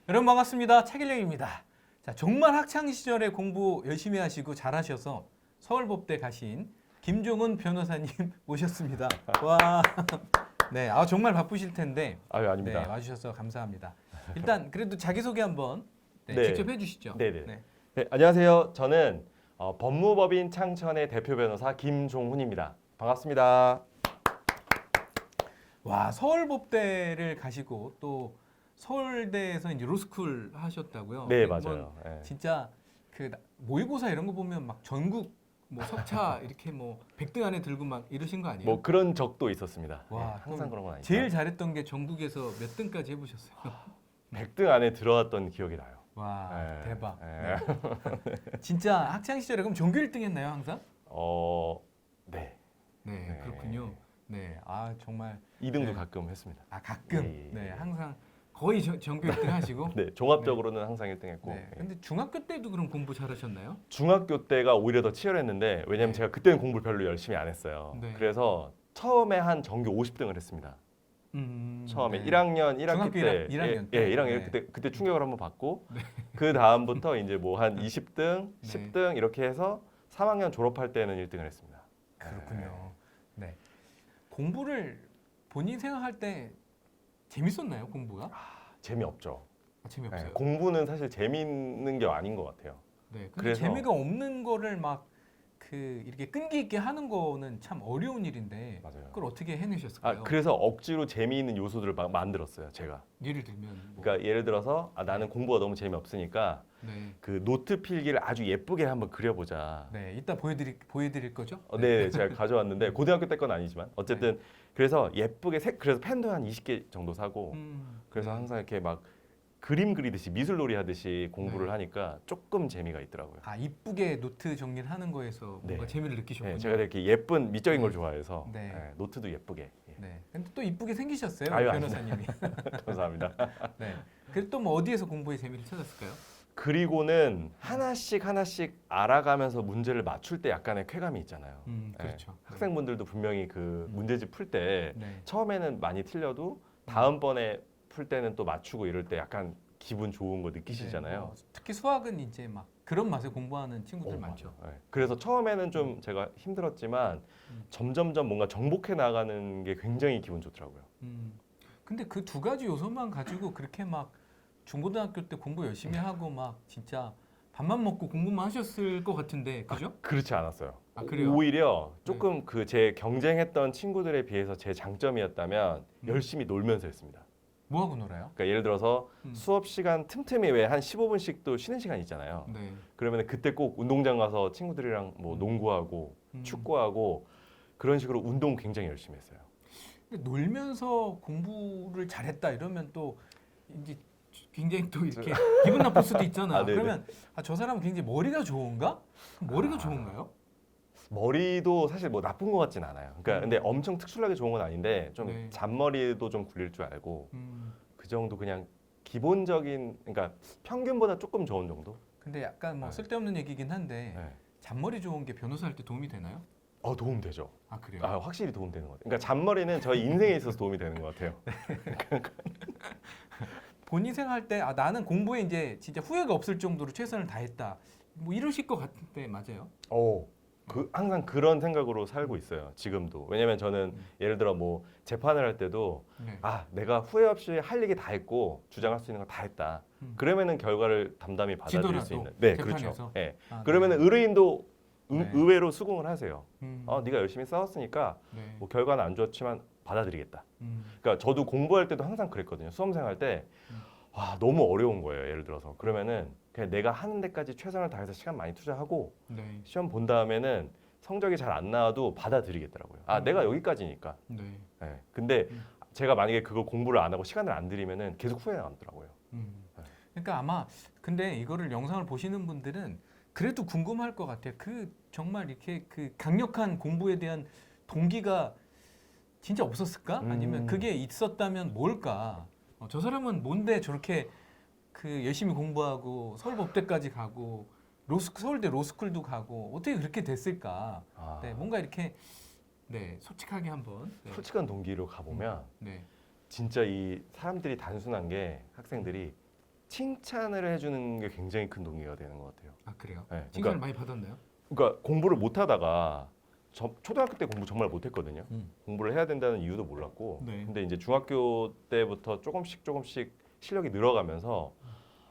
여러분 반갑습니다. 차길령입니다. 자, 정말 학창 시절에 공부 열심히 하시고 잘하셔서 서울법대 가신 김종훈 변호사님 모셨습니다. 와, 네, 정말 바쁘실 텐데 아유, 아닙니다. 네, 와주셔서 감사합니다. 일단 그래도 자기 소개 한번 네. 직접 해주시죠. 네네. 네. 네, 안녕하세요. 저는 법무법인 창천의 대표 변호사 김종훈입니다. 반갑습니다. 와, 서울법대를 가시고 또 서울대에서 이제 로스쿨 하셨다고요? 네, 뭐 맞아요. 네. 진짜 그 모의고사 이런 거 보면 막 전국 뭐 석차 이렇게 뭐 100등 안에 들고 막 이러신 거 아니에요? 뭐 그런 적도 있었습니다. 와, 네, 항상 그런 건 아니죠. 제일 잘했던 게 전국에서 몇 등까지 해보셨어요? 100등 안에 들어왔던 기억이 나요. 와, 네, 대박. 네. 진짜 학창 시절에 그럼 전교 1등 했나요, 항상? 네. 네, 네. 그렇군요. 네, 정말 2등도 네. 가끔 했습니다. 가끔 예. 네, 항상 거의 전교 1등 하시고. 네, 종합적으로는 항상 1등 했고. 네. 예. 근데 중학교 때도 그럼 공부 잘하셨나요? 중학교 때가 오히려 더 치열했는데 왜냐면 네. 제가 그때는 공부를 별로 열심히 안 했어요. 네. 그래서 처음에 한 전교 50등을 했습니다. 처음에 네. 1학년 1학기 중학교 때 1학년 예, 때? 1학년 네. 그때 충격을 한번 받고 그 다음부터 이제 뭐 한 20등, 네. 10등 이렇게 해서 3학년 졸업할 때는 1등을 했습니다. 그렇군요. 네. 공부를 본인 생각할 때 재밌었나요, 공부가? 재미없죠. 재미없어요. 예, 공부는 사실 재밌는 게 아닌 것 같아요. 네. 근데 그래서- 재미가 없는 거를 막 이렇게 끈기 있게 하는 거는 참 어려운 일인데 맞아요. 그걸 어떻게 해내셨을까요? 그래서 억지로 재미있는 요소들을 막 만들었어요, 제가. 예를 들면 뭐. 그러니까 예를 들어서 나는 공부가 너무 재미없으니까 네. 그 노트 필기를 아주 예쁘게 한번 그려보자. 네. 이따 보여드릴 거죠? 네, 제가 가져왔는데 고등학교 때 건 아니지만 어쨌든 그래서 예쁘게 그래서 펜도 한 20개 정도 사고 그래서 네. 항상 이렇게 막 그림 그리듯이 미술놀이 하듯이 공부를 네. 하니까 조금 재미가 있더라고요. 이쁘게 노트 정리를 하는 거에서 뭔가 네. 재미를 느끼셨군요. 네, 제가 이렇게 예쁜 미적인 걸 네. 좋아해서 네. 노트도 예쁘게. 예. 네. 근데 또 이쁘게 생기셨어요, 아유, 변호사님이. 감사합니다. 네. 그리고 또 뭐 어디에서 공부에 재미를 찾았을까요? 그리고는 하나씩 알아가면서 문제를 맞출 때 약간의 쾌감이 있잖아요. 그렇죠. 학생분들도 분명히 그 문제집 풀 때 네. 처음에는 많이 틀려도 다음번에 풀 때는 또 맞추고 이럴 때 약간 기분 좋은 거 느끼시잖아요. 네, 뭐 특히 수학은 이제 막 그런 맛에 공부하는 친구들 많죠. 맞아요. 네. 그래서 처음에는 좀 제가 힘들었지만 점점점 뭔가 정복해 나가는 게 굉장히 기분 좋더라고요. 근데 그 두 가지 요소만 가지고 그렇게 막 중고등학교 때 공부 열심히 하고 막 진짜 밥만 먹고 공부만 하셨을 것 같은데, 그죠? 그렇지 않았어요. 그래요? 오히려 조금 그 제 경쟁했던 친구들에 비해서 제 장점이었다면 음. 열심히 놀면서 했습니다. 뭐 하고 놀아요? 그러니까 예를 들어서 음. 수업 시간 틈틈이 왜 한 15분씩 또 쉬는 시간 있잖아요. 네. 그러면 그때 꼭 운동장 가서 친구들이랑 뭐 농구하고 축구하고 그런 식으로 운동 굉장히 열심히 했어요. 근데 놀면서 공부를 잘했다 이러면 또 이제 굉장히 또 이렇게 기분 나쁠 수도 있잖아. 네네. 그러면 저 사람은 굉장히 머리가 좋은가? 그럼 머리가 좋은가요? 머리도 사실 뭐 나쁜 것 같진 않아요. 그러니까 근데 엄청 특출나게 좋은 건 아닌데 좀 네. 잔머리도 좀 굴릴 줄 알고 음. 그 정도 그냥 기본적인 그러니까 평균보다 조금 좋은 정도? 근데 약간 뭐 네. 쓸데없는 얘기긴 한데 네. 잔머리 좋은 게 변호사 할 때 도움이 되나요? 도움 되죠. 그래요? 확실히 도움 되는 것 같아요. 그러니까 잔머리는 저희 인생에 있어서 도움이 되는 것 같아요. 본인 생각할 때 나는 공부에 이제 진짜 후회가 없을 정도로 최선을 다했다. 뭐 이러실 것 같은데 맞아요? 항상 그런 생각으로 살고 있어요. 지금도. 왜냐면 저는 예를 들어 뭐 재판을 할 때도 네. 내가 후회 없이 할 얘기 다 했고 주장할 수 있는 거 다 했다. 그러면은 결과를 담담히 받아들일 수 지더라도 있는. 네, 재판에서? 그렇죠. 네. 네. 그러면은 의뢰인도 네. 의외로 수긍을 하세요. 네가 네가 열심히 싸웠으니까 네. 뭐 결과는 안 좋았지만 받아들이겠다. 그러니까 저도 공부할 때도 항상 그랬거든요. 수험생 할 때 너무 어려운 거예요. 예를 들어서 그러면은 그냥 내가 하는 데까지 최선을 다해서 시간 많이 투자하고 네. 시험 본 다음에는 성적이 잘 안 나와도 받아들이겠더라고요. 내가 여기까지니까. 네. 네. 근데 제가 만약에 그거 공부를 안 하고 시간을 안 들이면은 계속 후회가 남더라고요. 그러니까 아마 근데 이거를 영상을 보시는 분들은 그래도 궁금할 것 같아요. 정말 이렇게 강력한 공부에 대한 동기가 진짜 없었을까? 아니면 그게 있었다면 뭘까? 저 사람은 뭔데 저렇게 열심히 공부하고 서울법대까지 가고 서울대 로스쿨도 가고 어떻게 그렇게 됐을까? 네, 뭔가 이렇게 솔직하게 한번 솔직한 동기로 가보면 네. 진짜 이 사람들이 단순한 게 학생들이 칭찬을 해주는 게 굉장히 큰 동기가 되는 것 같아요. 아 그래요? 네, 칭찬을 많이 받았나요? 그러니까 공부를 못하다가 초등학교 때 공부 정말 못했거든요. 공부를 해야 된다는 이유도 몰랐고, 네. 근데 이제 중학교 때부터 조금씩 실력이 늘어가면서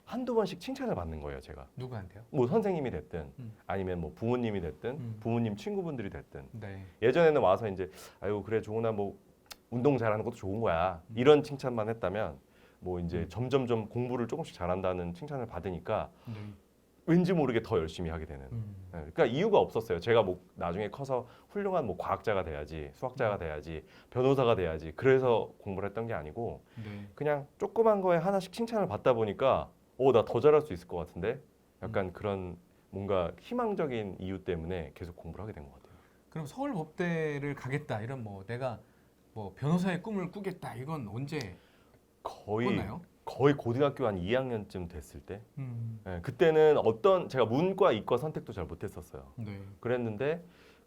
한두 번씩 칭찬을 받는 거예요, 제가. 누구한테요? 뭐 선생님이 됐든 음. 아니면 뭐 부모님이 됐든 부모님 친구분들이 됐든 네. 예전에는 와서 이제 아유 그래 종훈아 뭐 운동 잘하는 것도 좋은 거야 이런 칭찬만 했다면 뭐 이제 점점점 공부를 조금씩 잘한다는 칭찬을 받으니까 네. 왠지 모르게 더 열심히 하게 되는. 네, 그러니까 이유가 없었어요. 제가 뭐 나중에 커서 훌륭한 뭐 과학자가 돼야지, 수학자가 돼야지, 변호사가 돼야지. 그래서 공부를 했던 게 아니고 네. 그냥 조그만 거에 하나씩 칭찬을 받다 보니까 나 더 잘할 수 있을 것 같은데 약간 그런 뭔가 희망적인 이유 때문에 계속 공부를 하게 된 것 같아요. 그럼 서울법대를 가겠다 이런 뭐 내가 뭐 변호사의 꿈을 꾸겠다 이건 언제 꿨나요? 거의 고등학교 한 2학년쯤 됐을 때 음. 네, 그때는 제가 문과 이과 선택도 잘 못했었어요. 네. 그랬는데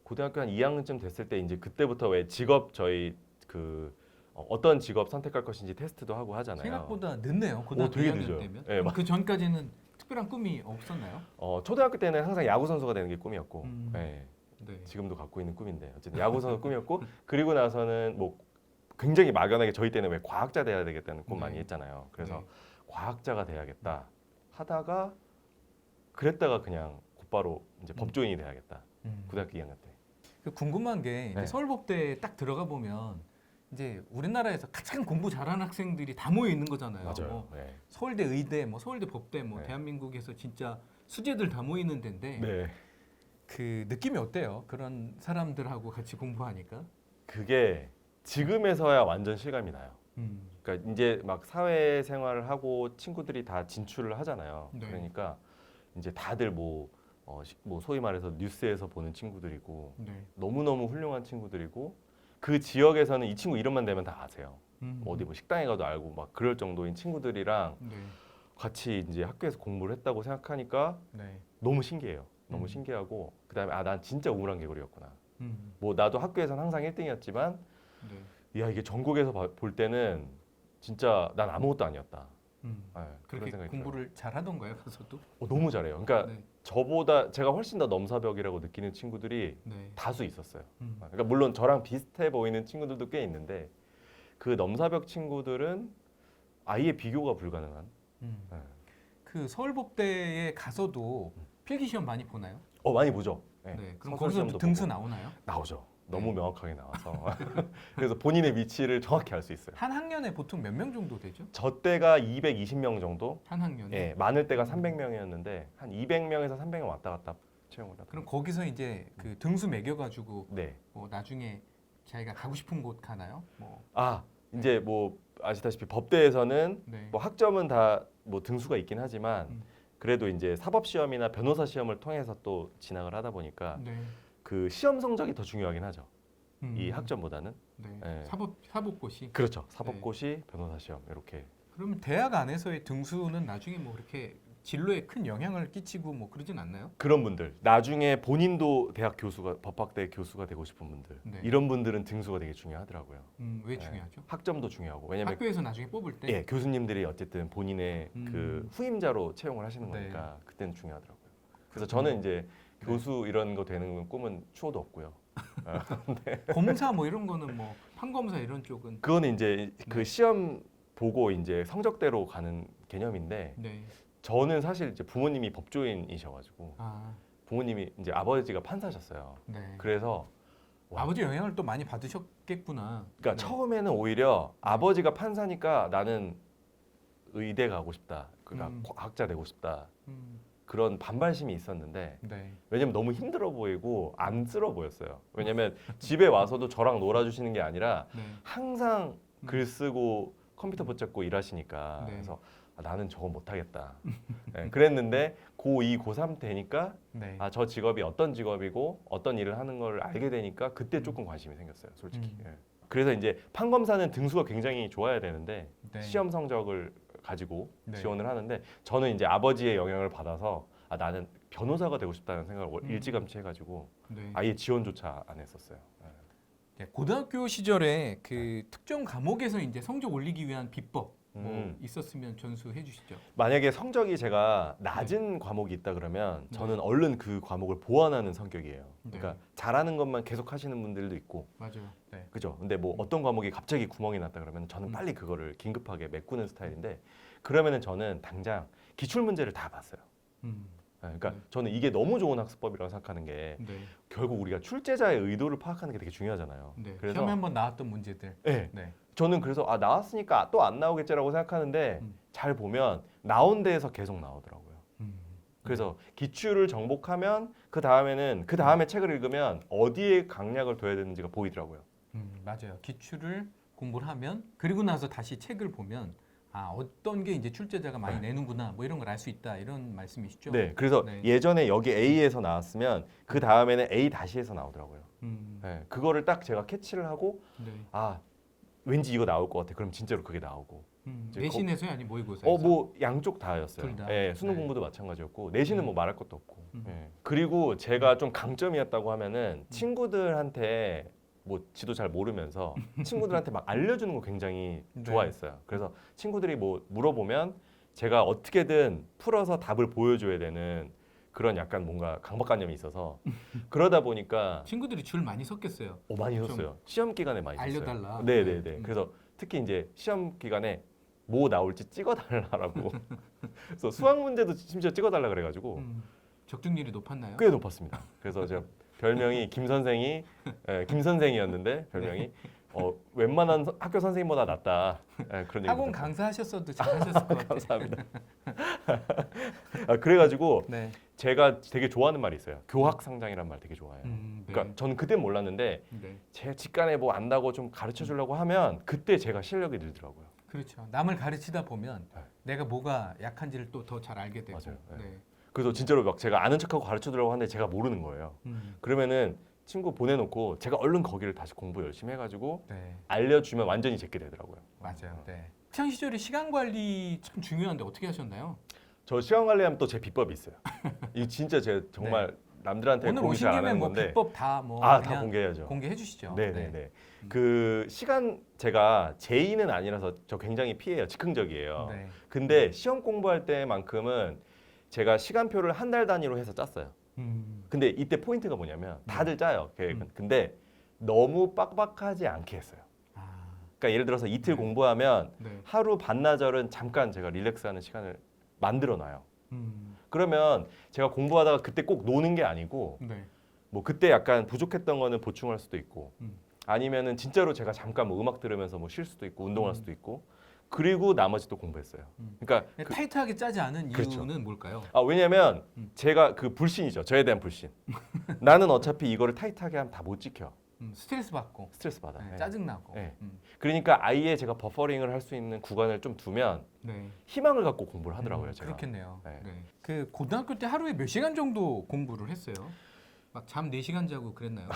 고등학교 한 2학년쯤 됐을 때 이제 그때부터 왜 직업 저희 어떤 직업 선택할 것인지 테스트도 하고 하잖아요. 생각보다 늦네요. 고등학교 되게 2학년 늦어요. 때면. 네, 그 전까지는 특별한 꿈이 없었나요? 초등학교 때는 항상 야구 선수가 되는 게 꿈이었고 네, 네. 지금도 갖고 있는 꿈인데 어쨌든 야구 선수 꿈이었고 그리고 나서는 뭐 굉장히 막연하게 저희 때는 왜 과학자 돼야 되겠다는 꿈 많이 네. 했잖아요. 그래서 네. 과학자가 돼야겠다 하다가 그랬다가 그냥 곧바로 이제 법조인이 돼야겠다. 고등학교 2학년 때. 그 궁금한 게 이제 네. 서울법대 딱 들어가 보면 이제 우리나라에서 가장 공부 잘하는 학생들이 다 모여 있는 거잖아요. 맞아요. 뭐 네. 서울대 의대, 뭐 서울대 법대, 뭐 네. 대한민국에서 진짜 수재들 다 모이는 데인데 네. 그 느낌이 어때요? 그런 사람들하고 같이 공부하니까? 그게 지금에서야 완전 실감이 나요. 그러니까 이제 막 사회생활을 하고 친구들이 다 진출을 하잖아요. 네. 그러니까 이제 다들 뭐 소위 말해서 뉴스에서 보는 친구들이고 네. 너무너무 훌륭한 친구들이고 그 지역에서는 이 친구 이름만 되면 다 아세요. 어디 뭐 식당에 가도 알고 막 그럴 정도인 친구들이랑 네. 같이 이제 학교에서 공부를 했다고 생각하니까 네. 너무 신기해요. 너무 신기하고 그다음에 난 진짜 우물안 개구리였구나. 음. 뭐 나도 학교에서는 항상 1등이었지만 네. 야 이게 전국에서 볼 때는 진짜 난 아무것도 아니었다. 네, 그런 그렇게 생각이 공부를 잘 하던가요? 가서도? 너무 잘해요. 그러니까 네. 저보다 제가 훨씬 더 넘사벽이라고 느끼는 친구들이 네. 다수 있었어요. 그러니까 물론 저랑 비슷해 보이는 친구들도 꽤 있는데 그 넘사벽 친구들은 아예 비교가 불가능한. 네. 그 서울법대에 가서도 필기 시험 많이 보나요? 많이 보죠. 네. 네. 그럼 서술 거기서 시험도 등수 보고. 나오나요? 나오죠. 너무 네. 명확하게 나와서 그래서 본인의 위치를 정확히 알 수 있어요. 한 학년에 보통 몇 명 정도 되죠? 저 때가 220명 정도. 한 학년에? 예, 많을 때가 300명이었는데 한 200명에서 300명 왔다 갔다 채용을 하고. 그럼 거기서 이제 그 등수 매겨가지고 네. 뭐 나중에 자기가 가고 싶은 곳 가나요? 뭐 이제 뭐 아시다시피 법대에서는 네. 뭐 학점은 다 뭐 등수가 있긴 하지만 음. 그래도 이제 사법 시험이나 변호사 시험을 통해서 또 진학을 하다 보니까 네. 그 시험 성적이 더 중요하긴 하죠. 이 음. 학점보다는. 네. 네. 사법고시. 그렇죠. 사법고시, 변호사 시험 이렇게. 그러면 대학 안에서의 등수는 나중에 뭐 그렇게 진로에 큰 영향을 끼치고 뭐 그러진 않나요? 그런 분들 나중에 본인도 대학 교수가 법학대 교수가 되고 싶은 분들 네. 이런 분들은 등수가 되게 중요하더라고요. 왜 네. 중요하죠? 학점도 중요하고 왜냐면 학교에서 나중에 뽑을 때. 예, 교수님들이 어쨌든 본인의 그 후임자로 채용을 하시는 네. 거니까 그때는 중요하더라고요. 그래서 저는 이제 네. 교수 이런 거 되는 꿈은 추호도 없고요. 검사 뭐 이런 거는 뭐 판검사 이런 쪽은 그거는 이제 네. 그 시험 보고 이제 성적대로 가는 개념인데 네. 저는 사실 이제 부모님이 법조인이셔가지고 아, 부모님이 이제 아버지가 판사셨어요. 네. 그래서 와. 아버지 영향을 또 많이 받으셨겠구나. 그러니까 네. 처음에는 오히려 아버지가 판사니까 나는 의대 가고 싶다. 그러니까 과학자 되고 싶다. 음, 그런 반발심이 있었는데 네. 왜냐면 너무 힘들어 보이고 안쓰러 보였어요. 왜냐면 집에 와서도 저랑 놀아주시는 게 아니라 네. 항상 글 쓰고 컴퓨터 붙잡고 일하시니까 네. 그래서 나는 저거 못하겠다. 네, 그랬는데 고2, 고3 되니까 네. 저 직업이 어떤 직업이고 어떤 일을 하는 걸 알게 되니까 그때 조금 관심이 생겼어요. 솔직히. 예. 그래서 이제 판검사는 등수가 굉장히 좋아야 되는데 네. 시험 성적을 가지고 네. 지원을 하는데 저는 이제 아버지의 영향을 받아서 나는 변호사가 되고 싶다는 생각을 일찌감치 해가지고 네. 아예 지원조차 안 했었어요. 예. 고등학교 시절에 그 특정 과목에서 이제 성적 올리기 위한 비법 뭐 있었으면 전수해 주시죠. 만약에 성적이 제가 낮은 과목이 있다 그러면 저는 네. 얼른 그 과목을 보완하는 성격이에요. 네. 그러니까 잘하는 것만 계속 하시는 분들도 있고, 맞아요. 네. 그죠? 근데 뭐 어떤 과목이 갑자기 구멍이 났다 그러면 저는 빨리 그거를 긴급하게 메꾸는 스타일인데, 그러면은 저는 당장 기출 문제를 다 봤어요. 음. 그러니까 네. 저는 이게 너무 좋은 학습법이라고 생각하는 게 네. 결국 우리가 출제자의 의도를 파악하는 게 되게 중요하잖아요. 네. 그래서 시험에 한번 나왔던 문제들. 네, 네. 저는 그래서 나왔으니까 또 안 나오겠지라고 생각하는데 잘 보면 나온 데에서 계속 나오더라고요. 음. 그래서 기출을 정복하면 그 다음에는 그 다음에 책을 읽으면 어디에 강약을 둬야 되는지가 보이더라고요. 맞아요. 기출을 공부를 하면 그리고 나서 다시 책을 보면 어떤 게 이제 출제자가 많이 내는구나 뭐 이런 걸 알 수 있다 이런 말씀이시죠? 네, 그래서 네. 예전에 여기 A에서 나왔으면 그 다음에는 A 다시에서 나오더라고요. 네, 그거를 딱 제가 캐치를 하고 네. 왠지 이거 나올 것 같아. 그럼 진짜로 그게 나오고. 이제 내신에서요, 아니 모의고사에서? 뭐 양쪽 다였어요. 둘 다? 예, 수능 네. 공부도 마찬가지였고 내신은 네. 뭐 말할 것도 없고. 예. 그리고 제가 좀 강점이었다고 하면은 친구들한테 뭐 지도 잘 모르면서 친구들한테 막 알려주는 거 굉장히 네. 좋아했어요. 그래서 친구들이 뭐 물어보면 제가 어떻게든 풀어서 답을 보여줘야 되는 그런 약간 뭔가 강박관념이 있어서 그러다 보니까 친구들이 줄 많이 섰겠어요. 많이 좀 썼어요. 시험 기간에 많이 썼어요. 알려달라. 네네네. 네. 그래서 특히 이제 시험 기간에 뭐 나올지 찍어달라고. 그래서 수학 문제도 심지어 찍어달라 그래가지고 적중률이 높았나요? 꽤 높았습니다. 그래서 제가 별명이 김 선생이 김 선생이었는데 별명이 웬만한 학교 선생님보다 낫다. 그런 얘기. 학원 강사하셨어도 잘하셨을 것 같아요. 감사합니다. 그래가지고 네. 제가 되게 좋아하는 말이 있어요. 교학상장이란 말 되게 좋아해요. 네. 그러니까 저는 그땐 몰랐는데 네. 제 직간에 뭐 안다고 좀 가르쳐 주려고 하면 그때 제가 실력이 늘더라고요. 그렇죠. 남을 가르치다 보면 네. 내가 뭐가 약한지를 또 더 잘 알게 되고. 맞아요. 네. 네. 그래서 진짜로 막 제가 아는 척하고 가르쳐 주려고 하는데 제가 모르는 거예요. 그러면은 친구 보내놓고 제가 얼른 거기를 다시 공부 열심히 해가지고 네. 알려주면 완전히 제게 되더라고요. 맞아요. 네. 학창 시절에 시간 관리 참 중요한데 어떻게 하셨나요? 저 시간 관리하면 또 제 비법이 있어요. 이거 진짜 제가 정말 남들한테 오늘 공개 오신 잘 안 김에 하는 뭐 건데 비법 다뭐 다 공개해야죠. 공개해 주시죠. 네네네. 그 시간 제가 제2는 아니라서 저 굉장히 피해요. 즉흥적이에요. 네. 근데 시험 공부할 때만큼은 제가 시간표를 한 달 단위로 해서 짰어요. 근데 이때 포인트가 뭐냐면 다들 짜요 계획은. 근데 너무 빡빡하지 않게 했어요. 그러니까 예를 들어서 이틀 공부하면 네. 하루 반나절은 잠깐 제가 릴렉스하는 시간을 만들어 놔요. 그러면 제가 공부하다가 그때 꼭 노는 게 아니고 네. 뭐 그때 약간 부족했던 거는 보충할 수도 있고 아니면은 진짜로 제가 잠깐 뭐 음악 들으면서 뭐 쉴 수도 있고 운동할 수도 있고 그리고 나머지 또 공부했어요. 그러니까 타이트하게 짜지 않은 그렇죠. 이유는 뭘까요? 왜냐면 제가 그 불신이죠. 저에 대한 불신. 나는 어차피 이거를 타이트하게 하면 다 못 지켜. 스트레스 받고 스트레스 받아. 네, 네. 짜증 나고. 네. 그러니까 아예 제가 버퍼링을 할 수 있는 구간을 좀 두면 네. 희망을 갖고 공부를 하더라고요. 제가. 그렇겠네요. 네. 네. 그 고등학교 때 하루에 몇 시간 정도 공부를 했어요? 막 잠 4시간 자고 그랬나요?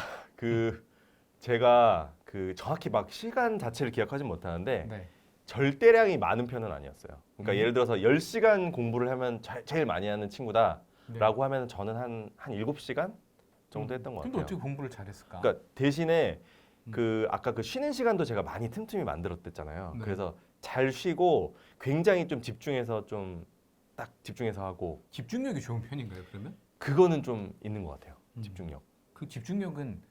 제가 정확히 막 시간 자체를 기억하진 못하는데 네. 절대량이 많은 편은 아니었어요. 그러니까 예를 들어서 10시간 공부를 하면 제일 많이 하는 친구다라고 네. 하면 저는 한 7시간 정도 했던 것 근데 같아요. 어떻게 공부를 잘했을까? 그러니까 대신에 아까 그 쉬는 시간도 제가 많이 틈틈이 만들었댔잖아요. 네. 그래서 잘 쉬고 굉장히 좀 집중해서 좀 딱 집중해서 하고 집중력이 좋은 편인가요, 그러면? 그거는 좀 있는 것 같아요. 집중력. 그 집중력은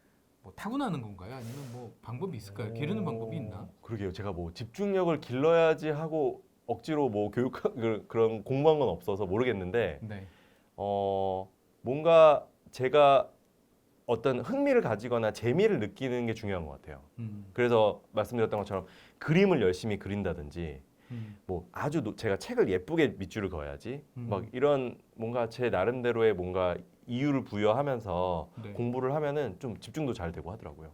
뭐 타고나는 건가요? 아니면 뭐 방법이 있을까요? 기르는 방법이 있나? 그러게요. 제가 뭐 집중력을 길러야지 하고 억지로 뭐 그런 공부한 건 없어서 모르겠는데 네. 뭔가 제가 어떤 흥미를 가지거나 재미를 느끼는 게 중요한 것 같아요. 그래서 말씀드렸던 것처럼 그림을 열심히 그린다든지 뭐 아주 제가 책을 예쁘게 밑줄을 그어야지 막 이런 뭔가 제 나름대로의 뭔가 이유를 부여하면서 네. 공부를 하면은 좀 집중도 잘 되고 하더라고요.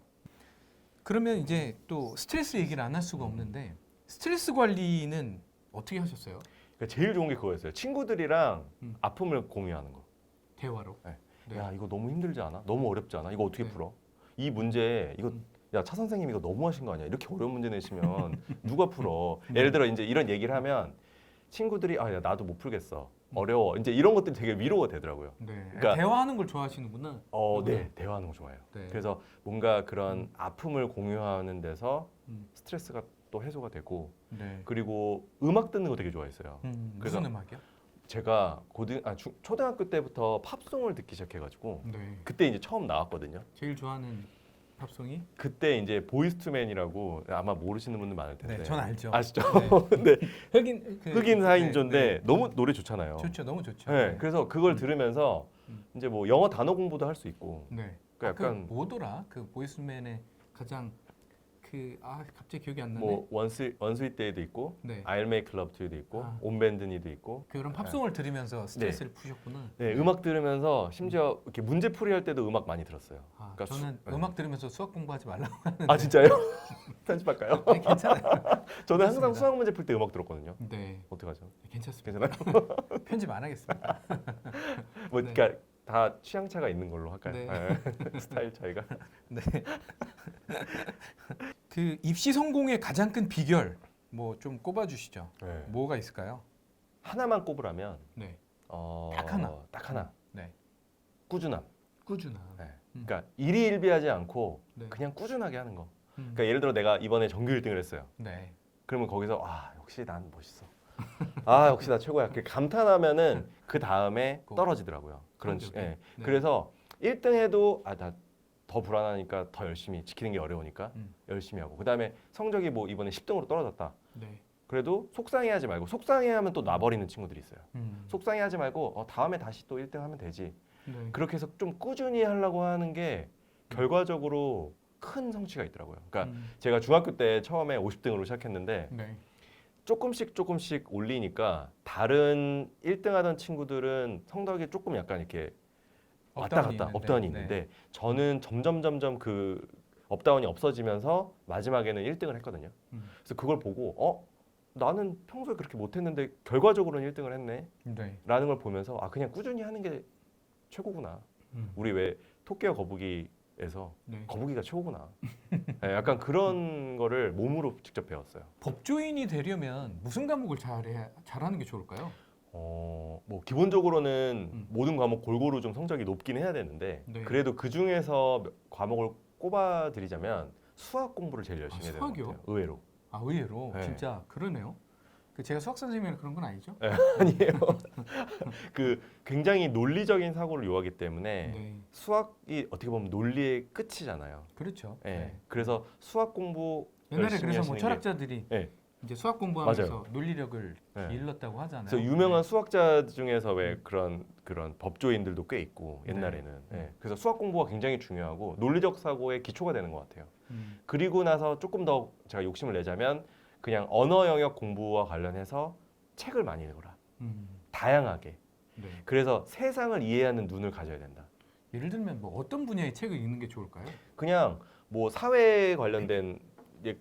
그러면 이제 또 스트레스 얘기를 안 할 수가 없는데 스트레스 관리는 어떻게 하셨어요? 그러니까 제일 좋은 게 그거였어요. 친구들이랑 아픔을 공유하는 거. 대화로. 네. 네. 야 이거 너무 힘들지 않아? 너무 어렵지 않아? 이거 어떻게 네. 풀어? 이 문제 이거 야 차 선생님 이거 너무 하신 거 아니야? 이렇게 어려운 문제 내시면 누가 풀어? 예를 들어 이제 이런 얘기를 하면 친구들이 야 나도 못 풀겠어. 어려워. 이제 이런 것들이 되게 위로가 되더라고요. 네. 그러니까- 대화하는 걸 좋아하시는구나. 네, 대화하는 거 좋아해요. 네. 그래서 뭔가 그런 아픔을 공유하는 데서 스트레스가 또 해소가 되고 네. 그리고 음악 듣는 거 되게 좋아했어요. 무슨 음악이요? 제가 초등학교 때부터 팝송을 듣기 시작해가지고 네. 그때 이제 처음 나왔거든요. 제일 좋아하는 팝송이? 그때 이제 보이스투맨이라고 아마 모르시는 분들 많을 텐데. 네, 전 알죠. 아시죠? 네. 네. 흑인 흑인 4인조인데 네, 네. 너무 노래 좋잖아요. 좋죠, 너무 좋죠. 네, 그래서 그걸 들으면서 이제 뭐 영어 단어 공부도 할 수 있고. 네. 그러니까 약간 그 뭐더라? 그 보이스맨의 가장 갑자기 기억이 안 나네. 뭐 원스윗 데이도 있고, 네. I'll Make Love to You도 있고, 아. 온밴드니도 있고. 그런 팝송을 들으면서 스트레스를 푸셨구나. 네, 음악 들으면서 심지어 이렇게 문제 풀이 할 때도 음악 많이 들었어요. 아, 그러니까 저는 네. 음악 들으면서 수학 공부하지 말라고 하는데. 아 진짜요? 편집할까요? 아니, 괜찮아요. 저는 항상 괜찮습니다. 수학 문제 풀 때 음악 들었거든요. 네, 어떡하죠? 괜찮습니다. 괜찮아요? 편집 안 하겠습니다. 뭐 네. 그러니까 다 취향 차가 있는 걸로 할까요? 네. 네. 스타일 차이가. 네. 그 입시 성공의 가장 큰 비결 뭐 좀 꼽아주시죠. 네. 뭐가 있을까요? 하나만 꼽으라면 네. 딱 하나. 딱 하나. 네. 꾸준함. 꾸준함. 네. 그러니까 일희일비하지 않고 네. 그냥 꾸준하게 하는 거. 음. 그러니까 예를 들어 내가 이번에 전교 1등을 했어요. 네. 그러면 거기서 아 역시 난 멋있어. 아 역시 나 최고야. 이렇게 감탄하면은 그 다음에 떨어지더라고요. 그런 성적이? 예. 네. 그래서 1등 해도 아 나 더 불안하니까 더 열심히 지키는 게 어려우니까 열심히 하고 그 다음에 성적이 뭐 이번에 10등으로 떨어졌다. 네. 그래도 속상해하지 말고 속상해하면 또 놔버리는 친구들이 있어요. 음. 속상해하지 말고 다음에 다시 또 1등 하면 되지. 네. 그렇게 해서 좀 꾸준히 하려고 하는 게 결과적으로 큰 성취가 있더라고요. 그러니까 제가 중학교 때 처음에 50등으로 시작했는데 네. 조금씩 올리니까 다른 1등 하던 친구들은 성적이 조금 약간 이렇게 왔다 갔다 업다운이 있는데 저는 점점 그 업다운이 없어지면서 마지막에는 1등을 했거든요. 그래서 그걸 보고 나는 평소에 그렇게 못했는데 결과적으로는 1등을 했네 네. 라는 걸 보면서 아 그냥 꾸준히 하는 게 최고구나. 우리 왜 토끼와 거북이에서 네. 거북이가 최고구나. 네, 약간 그런 거를 몸으로 직접 배웠어요. 법조인이 되려면 무슨 과목을 잘하는 게 좋을까요? 뭐 기본적으로는 모든 과목 골고루 좀 성적이 높긴 해야 되는데 네. 그래도 그 중에서 과목을 꼽아드리자면 수학 공부를 제일 열심히 해야 되는 것 수학이요? 같아요. 의외로. 아 의외로 네. 진짜 그러네요. 그 제가 수학 선생님이라 그런 건 아니죠? 네, 아니에요. 그 굉장히 논리적인 사고를 요하기 때문에 네. 수학이 어떻게 보면 논리의 끝이잖아요. 그렇죠. 네. 네. 그래서 수학 공부 옛날에 열심히 그래서 하시는 뭐 게- 철학자들이 네. 이제 수학 공부하면서 맞아요. 논리력을 네. 잃었다고 하잖아요. 그래서 유명한 네. 수학자 중에서 왜 그런 법조인들도 꽤 있고 옛날에는. 네. 네. 그래서 수학 공부가 굉장히 중요하고 논리적 사고의 기초가 되는 것 같아요. 음. 그리고 나서 조금 더 제가 욕심을 내자면 그냥 언어 영역 공부와 관련해서 책을 많이 읽어라. 다양하게. 네. 그래서 세상을 이해하는 눈을 가져야 된다. 예를 들면 뭐 어떤 분야의 책을 읽는 게 좋을까요? 그냥 뭐 사회 관련된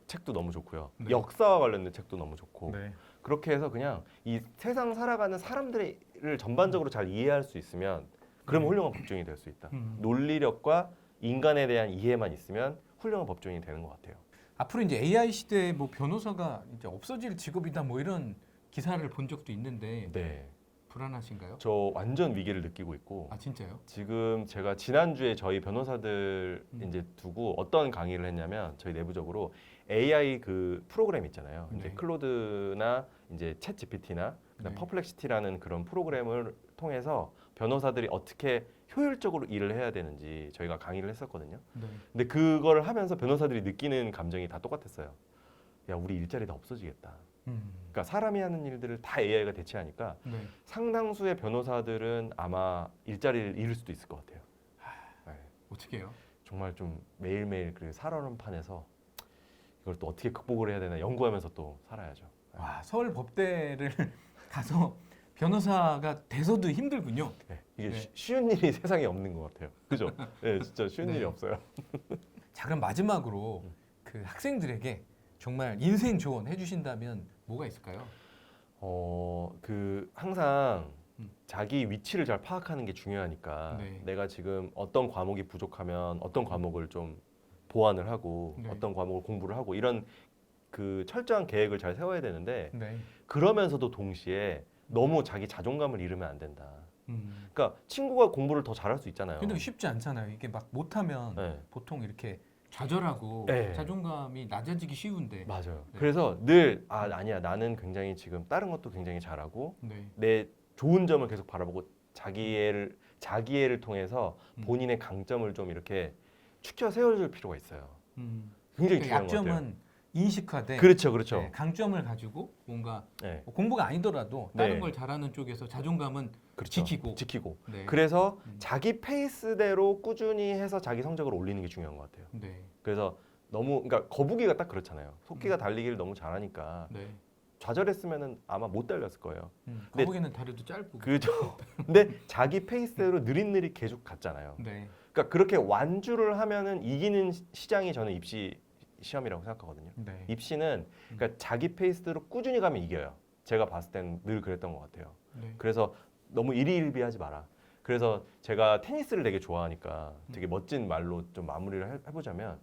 책도 너무 좋고요. 네. 역사와 관련된 책도 너무 좋고. 네. 그렇게 해서 그냥 이 세상 살아가는 사람들을 전반적으로 잘 이해할 수 있으면 그러면 훌륭한 법조인이 될 수 있다. 논리력과 인간에 대한 이해만 있으면 훌륭한 법조인이 되는 것 같아요. 앞으로 이제 AI 시대에 뭐 변호사가 이제 없어질 직업이다 뭐 이런 기사를 본 적도 있는데 네, 불안하신가요? 저 완전 위기를 느끼고 있고 아 진짜요? 지금 제가 지난주에 저희 변호사들 이제 두고 어떤 강의를 했냐면 저희 내부적으로 AI 그 프로그램 있잖아요. 이제 네. 클로드나 이제 챗 GPT나 네. 퍼플렉시티라는 그런 프로그램을 통해서 변호사들이 어떻게 효율적으로 일을 해야 되는지 저희가 강의를 했었거든요. 네. 근데 그걸 하면서 변호사들이 느끼는 감정이 다 똑같았어요. 야, 우리 일자리 다 없어지겠다. 그러니까 사람이 하는 일들을 다 AI가 대체하니까 네. 상당수의 변호사들은 아마 일자리를 잃을 수도 있을 것 같아요. 네. 어떻게 해요? 정말 좀 매일매일 그 살얼음판에서 이걸 또 어떻게 극복을 해야 되나 연구하면서 또 살아야죠. 네. 와 서울 법대를 가서 변호사가 돼서도 힘들군요. 네. 이게 네. 쉬운 일이 세상에 없는 것 같아요. 그죠? 네, 진짜 쉬운 네. 일이 없어요. 자 그럼 마지막으로 그 학생들에게 정말 인생 조언 해주신다면 뭐가 있을까요? 그 항상 자기 위치를 잘 파악하는 게 중요하니까 네. 내가 지금 어떤 과목이 부족하면 어떤 과목을 좀 보완을 하고 네. 어떤 과목을 공부를 하고 이런 그 철저한 계획을 잘 세워야 되는데 네. 그러면서도 동시에 너무 자기 자존감을 잃으면 안 된다. 그러니까 친구가 공부를 더 잘할 수 있잖아요. 근데 쉽지 않잖아요. 이게 막 못하면 네. 보통 이렇게 좌절하고 네. 자존감이 낮아지기 쉬운데. 맞아요. 네. 그래서 늘 아니야 나는 굉장히 지금 다른 것도 굉장히 잘하고 네. 내 좋은 점을 계속 바라보고 자기애를 통해서 음. 본인의 강점을 좀 이렇게 축켜 세워줄 필요가 있어요. 그러니까 굉장히 중요한 것 같아요. 약점은 인식하되 그렇죠, 그렇죠. 네, 강점을 가지고 뭔가 네, 뭐 공부가 아니더라도 다른 네. 걸 잘하는 쪽에서 자존감은 그렇죠. 지키고. 네. 그래서 음. 자기 페이스대로 꾸준히 해서 자기 성적을 올리는 게 중요한 것 같아요. 네. 그래서 너무 그러니까 거북이가 딱 그렇잖아요. 토끼가 달리기를 너무 잘하니까 네. 좌절했으면은 아마 못 달렸을 거예요. 근데- 거북이는 다리도 짧고. 그죠? 근데 자기 페이스대로 느릿느릿 계속 갔잖아요. 네. 그러니까 그렇게 완주를 하면은 이기는 시장이 저는 입시 시험이라고 생각하거든요. 네. 입시는 그러니까 자기 페이스대로 꾸준히 가면 이겨요. 제가 봤을 때는 늘 그랬던 것 같아요. 네. 그래서 너무 일희일비하지 마라. 그래서 제가 테니스를 되게 좋아하니까 되게 멋진 말로 좀 마무리를 해보자면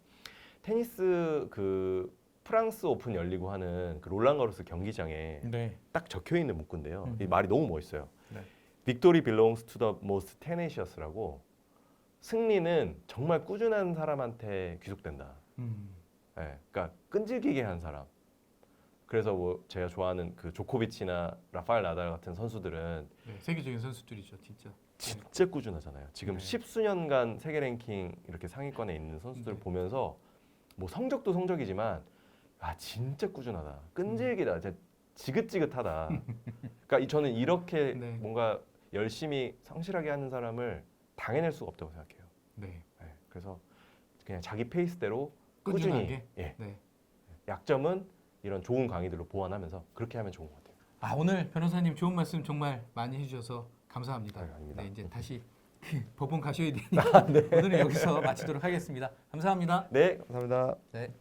테니스 그 프랑스 오픈 열리고 하는 그 롤랑가로스 경기장에 네. 딱 적혀 있는 문구인데요. 음. 이 말이 너무 멋있어요. 네. Victory belongs to the most tenacious라고 승리는 정말 꾸준한 사람한테 귀속된다. 예, 그러니까 끈질기게 한 사람. 그래서 뭐 제가 좋아하는 그 조코비치나 라파엘 나달 같은 선수들은 네. 세계적인 선수들이죠, 진짜. 진짜 꾸준하잖아요. 지금 네. 십수년간 세계 랭킹 이렇게 상위권에 있는 선수들 네. 보면서 뭐 성적도 성적이지만 아 진짜 꾸준하다, 끈질기다, 진짜 지긋지긋하다. 그러니까 저는 이렇게 네. 뭔가 열심히 성실하게 하는 사람을 당해낼 수가 없다고 생각해요. 네. 예, 그래서 그냥 자기 페이스대로 꾸준히 꾸준하게. 예, 네. 약점은 이런 좋은 강의들로 보완하면서 그렇게 하면 좋은 것 같아요. 아, 오늘 변호사님 좋은 말씀 정말 많이 해주셔서 감사합니다. 아닙니다. 네, 이제 다시 법원 가셔야 되니까 네. 오늘은 여기서 마치도록 하겠습니다. 감사합니다. 네, 감사합니다. 네.